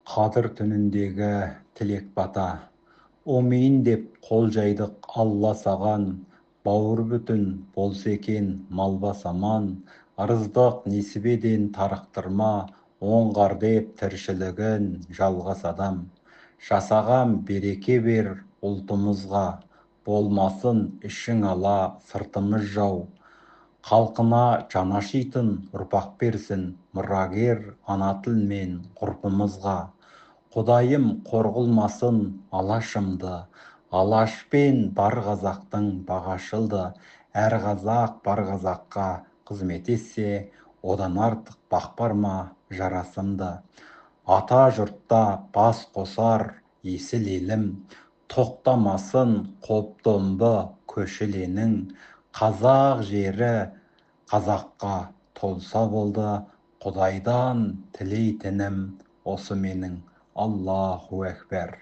Қадыр түніндегі тілек бата, омейін деп қол жайдық алла саған, бауыр бүтін болса екен малбас аман, ырыздық несібеден тарықтырма, оңғар деп тіршілігін жалғас адам. Жасаған береке бер ұлтымызға, болмасын ішің ала сыртымыз жау. Халқына жан ашитын ұрпақ берсін, мұрагер ана тіл мен ғұрпымызға. Құдайым қор қылмасын алашымды, алашпен бар қазақтың бағы ашылды. Әр қазақ бар қазаққа қызмет етсе, одан артық бақ бар ма жарасымды. Ата жұртта бас қосар есіл елім, тоқтамасын қобдомбы көшіленің. Қазақ жері қазаққа толса болды, Құдайдан тілейтінім осы менің. Аллаху әкбар.